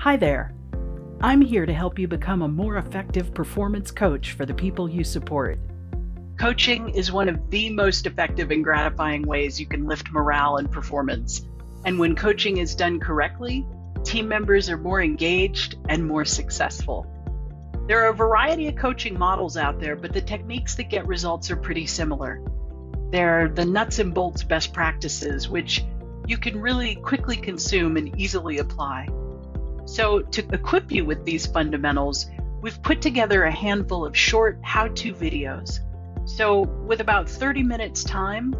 Hi there. I'm here to help you become a more effective performance coach for the people you support. Coaching is one of the most effective and gratifying ways you can lift morale and performance. And when coaching is done correctly, team members are more engaged and more successful. There are a variety of coaching models out there, but the techniques that get results are pretty similar. They're the nuts and bolts best practices, which you can really quickly consume and easily apply. So to equip you with these fundamentals, we've put together a handful of short how-to videos. So with about 30 minutes time,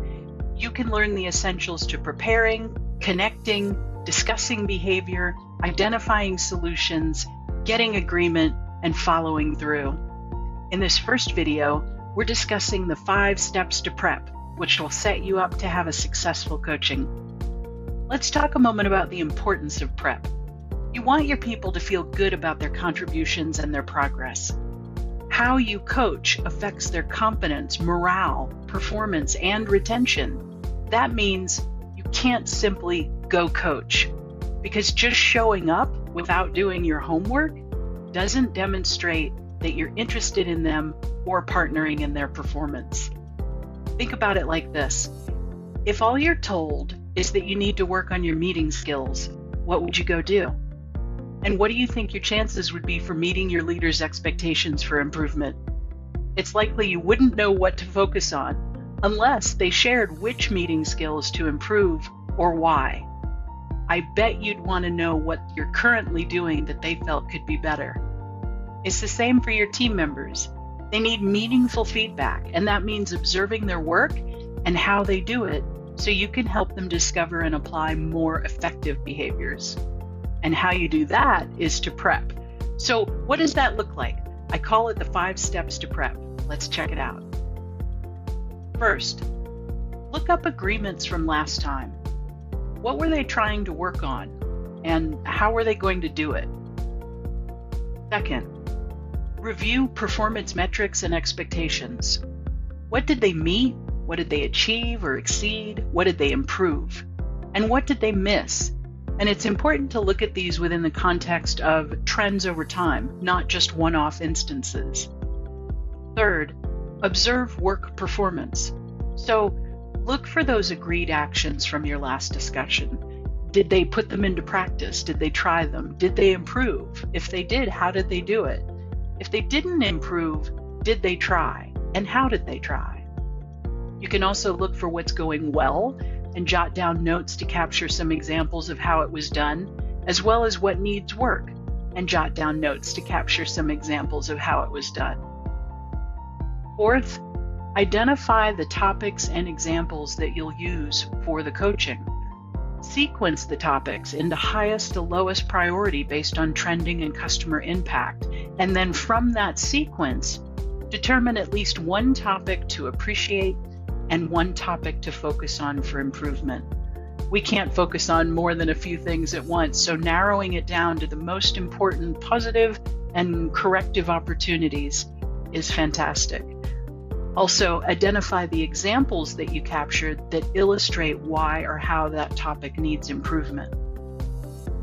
you can learn the essentials to preparing, connecting, discussing behavior, identifying solutions, getting agreement, and following through. In this first video, we're discussing the 5 steps to prep, which will set you up to have a successful coaching. Let's talk a moment about the importance of prep. You want your people to feel good about their contributions and their progress. How you coach affects their confidence, morale, performance, and retention. That means you can't simply go coach, because just showing up without doing your homework doesn't demonstrate that you're interested in them or partnering in their performance. Think about it like this. If all you're told is that you need to work on your meeting skills, what would you go do? And what do you think your chances would be for meeting your leader's expectations for improvement? It's likely you wouldn't know what to focus on unless they shared which meeting skills to improve or why. I bet you'd want to know what you're currently doing that they felt could be better. It's the same for your team members. They need meaningful feedback, and that means observing their work and how they do it so you can help them discover and apply more effective behaviors. And how you do that is to prep. So what does that look like? I call it the 5 steps to prep. Let's check it out. First, look up agreements from last time. What were they trying to work on? And how were they going to do it? Second, review performance metrics and expectations. What did they meet? What did they achieve or exceed? What did they improve? And what did they miss? And it's important to look at these within the context of trends over time, not just one-off instances. Third, observe work performance. So look for those agreed actions from your last discussion. Did they put them into practice? Did they try them? Did they improve? If they did, how did they do it? If they didn't improve, did they try? And how did they try? You can also look for what's going well and jot down notes to capture some examples of how it was done, as well as what needs work, and jot down notes to capture some examples of how it was done. Fourth, identify the topics and examples that you'll use for the coaching. Sequence the topics into highest to lowest priority based on trending and customer impact, and then from that sequence, determine at least one topic to appreciate and one topic to focus on for improvement. We can't focus on more than a few things at once, so narrowing it down to the most important positive and corrective opportunities is fantastic. Also, identify the examples that you captured that illustrate why or how that topic needs improvement.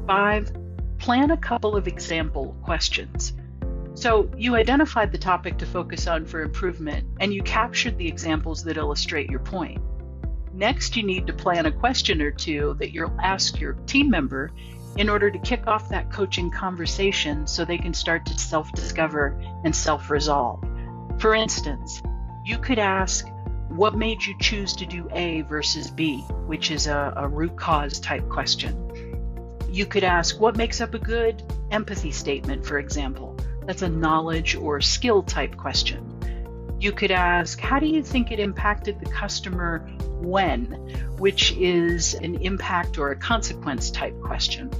5, plan a couple of example questions. So you identified the topic to focus on for improvement, and you captured the examples that illustrate your point. Next, you need to plan a question or two that you'll ask your team member in order to kick off that coaching conversation so they can start to self-discover and self-resolve. For instance, you could ask, what made you choose to do A versus B, which is a root cause type question. You could ask, what makes up a good empathy statement, for example. That's a knowledge or skill type question. You could ask, how do you think it impacted the customer when, which is an impact or a consequence type question.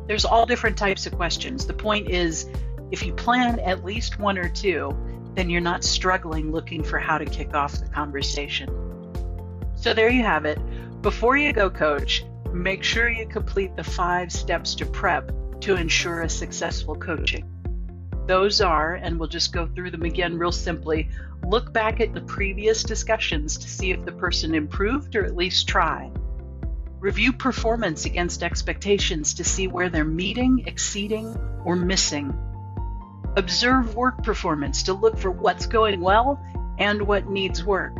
There's all different types of questions. The point is, if you plan at least one or two, then you're not struggling looking for how to kick off the conversation. So there you have it. Before you go coach, make sure you complete the 5 steps to prep to ensure a successful coaching. Those are, and we'll just go through them again real simply, look back at the previous discussions to see if the person improved or at least tried. Review performance against expectations to see where they're meeting, exceeding, or missing. Observe work performance to look for what's going well and what needs work.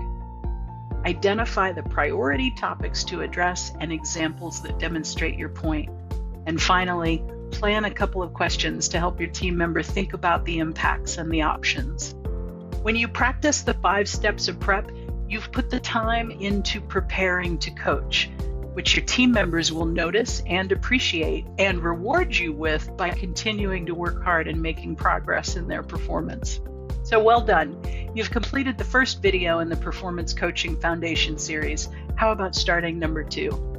Identify the priority topics to address and examples that demonstrate your point. And finally, plan a couple of questions to help your team member think about the impacts and the options. When you practice the 5 steps of prep, you've put the time into preparing to coach, which your team members will notice and appreciate and reward you with by continuing to work hard and making progress in their performance. So well done. You've completed the first video in the Performance Coaching Foundation series. How about starting number 2?